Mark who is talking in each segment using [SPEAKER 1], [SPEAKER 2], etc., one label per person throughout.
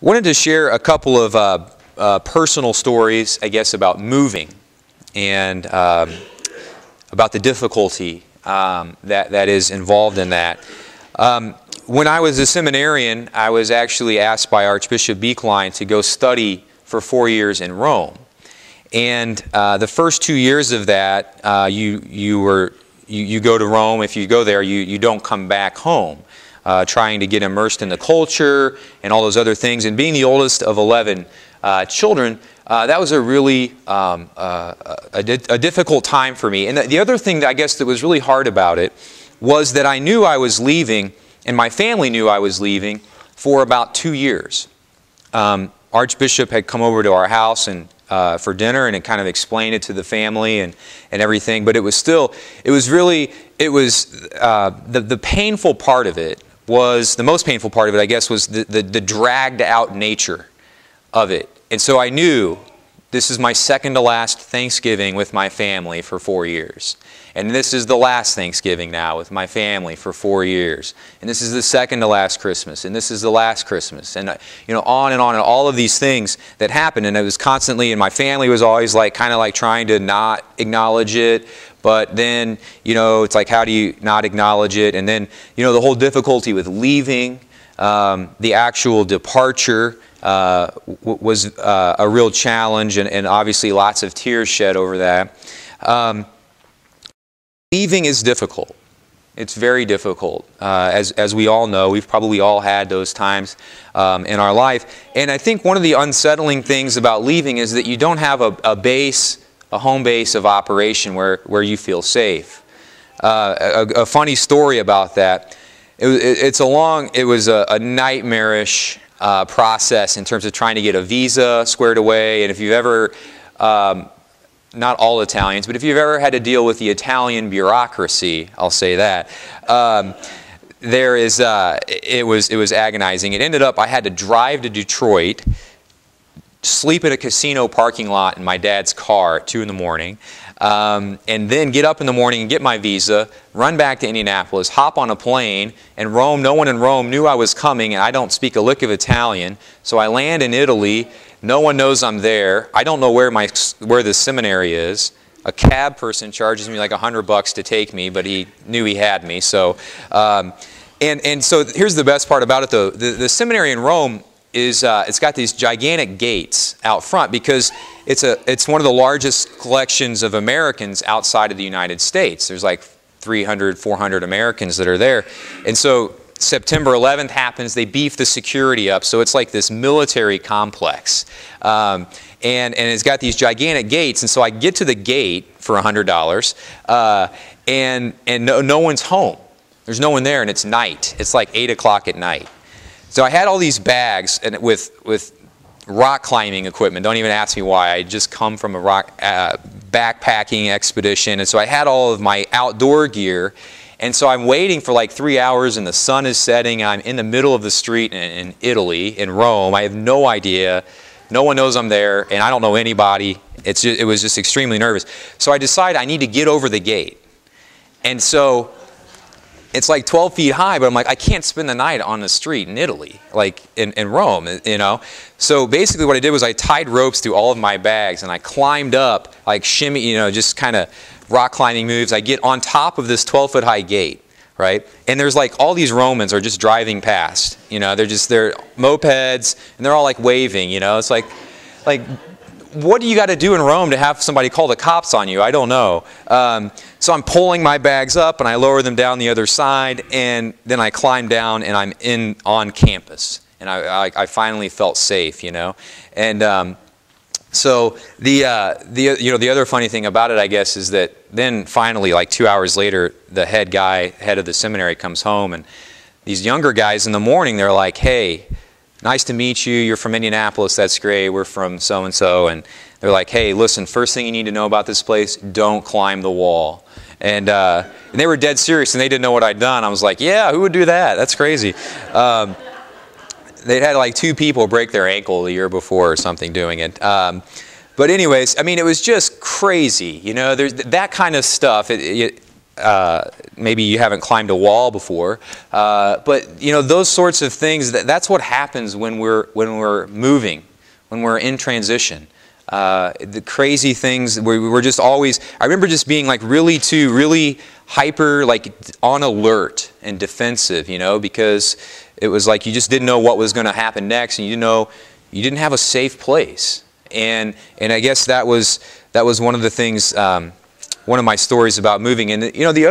[SPEAKER 1] Wanted to share a couple of personal stories, I guess, about moving and about the difficulty that is involved in that. When I was a seminarian, I was actually asked by Archbishop Beekline to go study for 4 years in Rome. And the first 2 years of that, you go to Rome. If you go there, you don't come back home. Trying to get immersed in the culture and all those other things. And being the oldest of 11 children, that was a really a difficult time for me. And the other thing that I guess that was really hard about it was that I knew I was leaving, and my family knew I was leaving for about 2 years. Archbishop had come over to our house and for dinner and kind of explained it to the family and everything. But it was the painful part of it. The most painful part of it, I guess, was the dragged out nature of it. And so I knew this is my second to last Thanksgiving with my family for 4 years. And this is the last Thanksgiving now with my family for 4 years. And this is the second to last Christmas. And this is the last Christmas. And on and all of these things that happened. And it was constantly, and my family was always kind of trying to not acknowledge it. But then, it's like, how do you not acknowledge it? And then, the whole difficulty with leaving, the actual departure was a real challenge, and obviously lots of tears shed over that. Leaving is difficult. It's very difficult. As we all know, we've probably all had those times in our life. And I think one of the unsettling things about leaving is that you don't have a home base of operation where you feel safe. A funny story about that. It was a nightmarish process in terms of trying to get a visa squared away. And if you've ever, not all Italians, but if you've ever had to deal with the Italian bureaucracy, I'll say that. It was agonizing. It ended up I had to drive to Detroit, sleep at a casino parking lot in my dad's car at 2 in the morning, and then get up in the morning and get my visa, run back to Indianapolis, hop on a plane, and Rome. No one in Rome knew I was coming, and I don't speak a lick of Italian, so I land in Italy. No one knows I'm there. I don't know where the seminary is. A cab person charges me like $100 to take me, but he knew he had me. So, and so here's the best part about it, though. The seminary in Rome is it's got these gigantic gates out front because it's one of the largest collections of Americans outside of the United States. There's like 300, 400 Americans that are there. And so September 11th happens, they beef the security up, so it's like this military complex. And it's got these gigantic gates, and so I get to the gate for $100, and no one's home. There's no one there, and it's night. It's like 8 o'clock at night. So I had all these bags and with rock climbing equipment. Don't even ask me why. I just come from a rock backpacking expedition, and so I had all of my outdoor gear. And so I'm waiting for like 3 hours, and the sun is setting. I'm in the middle of the street in Italy, in Rome. I have no idea. No one knows I'm there, and I don't know anybody. It was just extremely nervous. So I decide I need to get over the gate. And so it's like 12 feet high, but I'm like, I can't spend the night on the street in Italy, like in Rome, So basically what I did was I tied ropes through all of my bags, and I climbed up, like shimmy, just kind of rock climbing moves. I get on top of this 12-foot high gate, right? And there's like all these Romans are just driving past, they're mopeds, and they're all like waving, It's like what do you got to do in Rome to have somebody call the cops on you? I don't know. So I'm pulling my bags up, and I lower them down the other side, and then I climb down, and I'm on campus, and I finally felt safe, And so the other funny thing about it, I guess, is that then finally, like 2 hours later, the head of the seminary comes home, and these younger guys in the morning, they're like, "Hey, nice to meet you. You're from Indianapolis. That's great. We're from so-and-so." And they're like, "Hey, listen, first thing you need to know about this place, don't climb the wall." And they were dead serious, and they didn't know what I'd done. I was like, "Yeah, who would do that? That's crazy." They'd had like 2 people break their ankle the year before or something doing it. But anyways, I mean, it was just crazy. There's that kind of stuff. maybe you haven't climbed a wall before, but you know, those sorts of things. That's what happens when we're moving, when we're in transition. The crazy things we're just always. I remember just being like really hyper, like on alert and defensive, you know, because it was like you just didn't know what was going to happen next, and you didn't have a safe place. And I guess that was one of the things. One of my stories about moving. And you know, the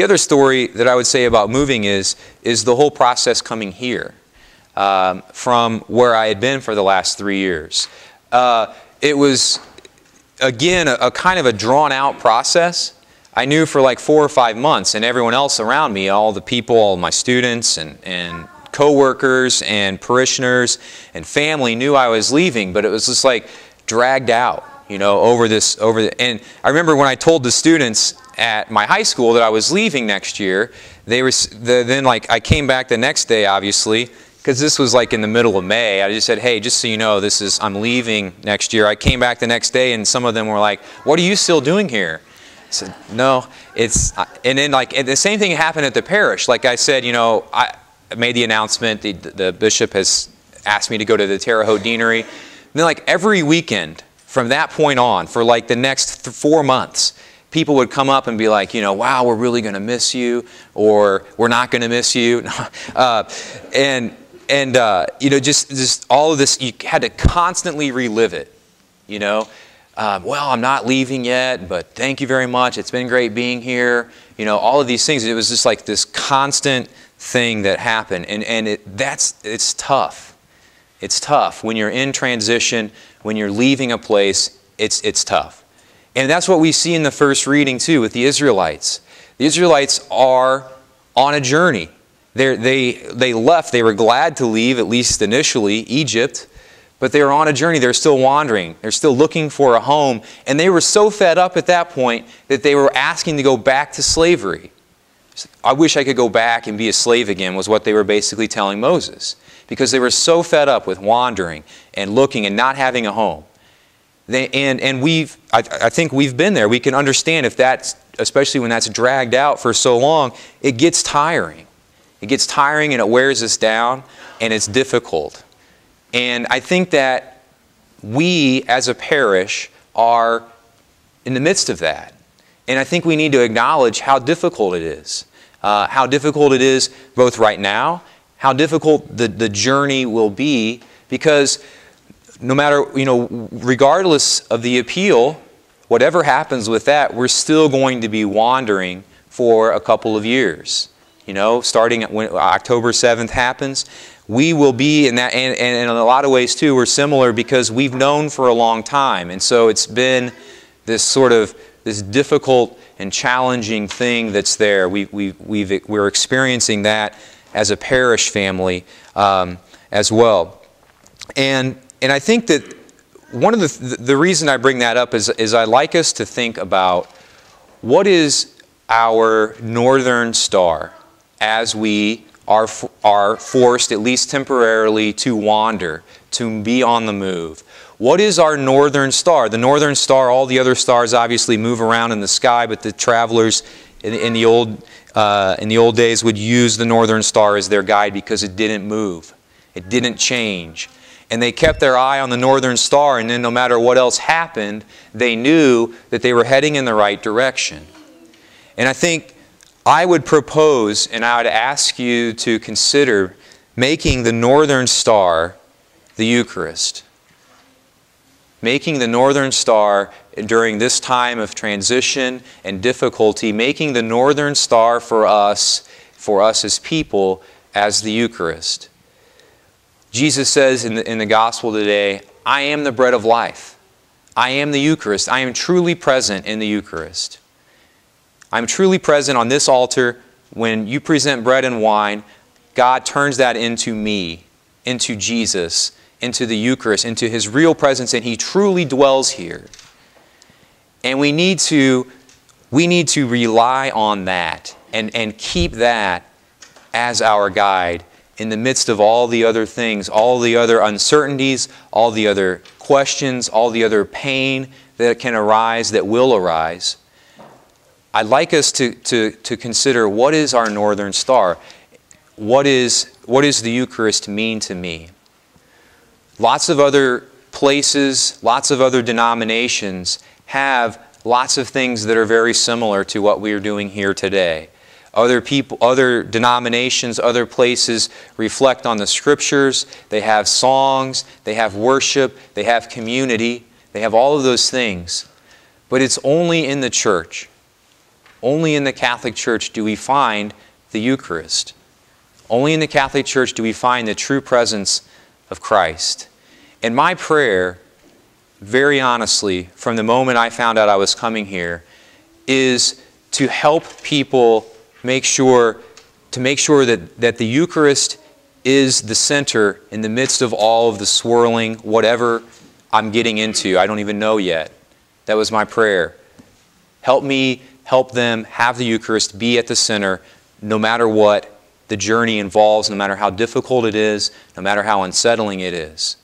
[SPEAKER 1] other story that I would say about moving is the whole process coming here from where I had been for the last 3 years. It was, again, a kind of a drawn-out process. I knew for like 4 or 5 months, and everyone else around me, all the people, all my students and co-workers and parishioners and family knew I was leaving, but it was just like dragged out. You know, and I remember when I told the students at my high school that I was leaving next year, then like I came back the next day, obviously, because this was like in the middle of May. I just said, hey, just so you know, I'm leaving next year. I came back the next day, and some of them were like, what are you still doing here? I said, no, and then like, and the same thing happened at the parish. Like I said, you know, I made the announcement, the bishop has asked me to go to the Terre Haute Deanery. And then like every weekend, from that point on, for like the next 4 months, people would come up and be like, you know, wow, we're really going to miss you, or we're not going to miss you. You know, just all of this, you had to constantly relive it, you know. Well, I'm not leaving yet, but thank you very much. It's been great being here. You know, all of these things. It was just like this constant thing that happened. And it's tough. It's tough. When you're in transition, when you're leaving a place, it's tough. And that's what we see in the first reading too with the Israelites. The Israelites are on a journey. They left. They were glad to leave, at least initially, Egypt. But they were on a journey. They're still wandering. They're still looking for a home. And they were so fed up at that point that they were asking to go back to slavery. I wish I could go back and be a slave again, was what they were basically telling Moses. Because they were so fed up with wandering and looking and not having a home. I think we've been there. We can understand if that's, especially when that's dragged out for so long, it gets tiring. It gets tiring and it wears us down and it's difficult. And I think that we as a parish are in the midst of that. And I think we need to acknowledge how difficult it is. How difficult it is both right now, how difficult the journey will be, because no matter, you know, regardless of the appeal, whatever happens with that, we're still going to be wandering for a couple of years. You know, starting when October 7th happens, we will be in that, and in a lot of ways too, we're similar because we've known for a long time. And so it's been this sort of, this difficult and challenging thing that's there. We're experiencing that as a parish family as well. And I think that one of the reason I bring that up is I like us to think about what is our northern star as we are forced, at least temporarily, to wander, to be on the move. What is our northern star? The northern star, all the other stars obviously move around in the sky, but the travelers in the old days would use the northern star as their guide because it didn't move. It didn't change. And they kept their eye on the northern star, and then no matter what else happened, they knew that they were heading in the right direction. And I think I would propose, and I would ask you to consider making the northern star the Eucharist. Making the northern star during this time of transition and difficulty, making the northern star for us as people, as the Eucharist. Jesus says in the Gospel today, I am the bread of life. I am the Eucharist. I am truly present in the Eucharist. I'm truly present on this altar. When you present bread and wine, God turns that into me, into Jesus, into the Eucharist, into His real presence, and He truly dwells here. And we need to rely on that and keep that as our guide in the midst of all the other things, all the other uncertainties, all the other questions, all the other pain that can arise, that will arise. I'd like us to consider, what is our northern star? What does the Eucharist mean to me? Lots of other places, lots of other denominations have lots of things that are very similar to what we are doing here today. Other denominations, other places reflect on the Scriptures. They have songs, they have worship, they have community, they have all of those things. But it's only in the church, only in the Catholic Church do we find the Eucharist. Only in the Catholic Church do we find the true presence of Christ. And my prayer, very honestly, from the moment I found out I was coming here, is to help people make sure that the Eucharist is the center in the midst of all of the swirling, whatever I'm getting into. I don't even know yet. That was my prayer. Help me help them have the Eucharist be at the center no matter what the journey involves, no matter how difficult it is, no matter how unsettling it is.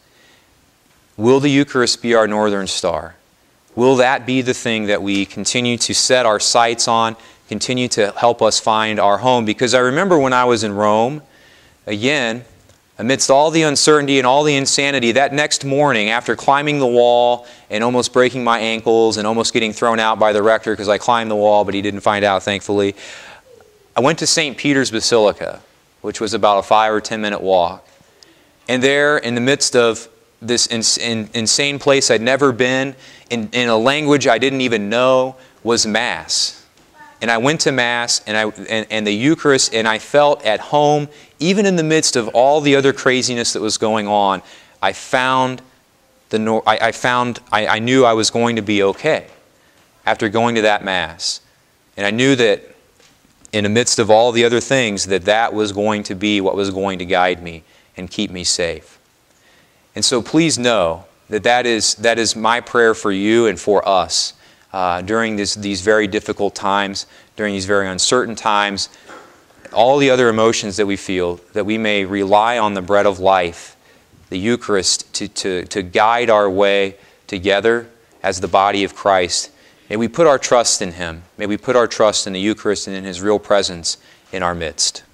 [SPEAKER 1] Will the Eucharist be our northern star? Will that be the thing that we continue to set our sights on, continue to help us find our home? Because I remember when I was in Rome, again, amidst all the uncertainty and all the insanity, that next morning, after climbing the wall and almost breaking my ankles and almost getting thrown out by the rector because I climbed the wall, but he didn't find out, thankfully, I went to St. Peter's Basilica, which was about a 5 or 10 minute walk. And there, in the midst of this insane place I'd never been, in a language I didn't even know, was Mass. And I went to Mass and the Eucharist, and I felt at home, even in the midst of all the other craziness that was going on. I knew I was going to be okay after going to that Mass. And I knew that in the midst of all the other things, that was going to be what was going to guide me and keep me safe. And so please know that is my prayer for you and for us during these very difficult times, during these very uncertain times, all the other emotions that we feel, that we may rely on the bread of life, the Eucharist, to guide our way together as the body of Christ. May we put our trust in Him. May we put our trust in the Eucharist and in His real presence in our midst.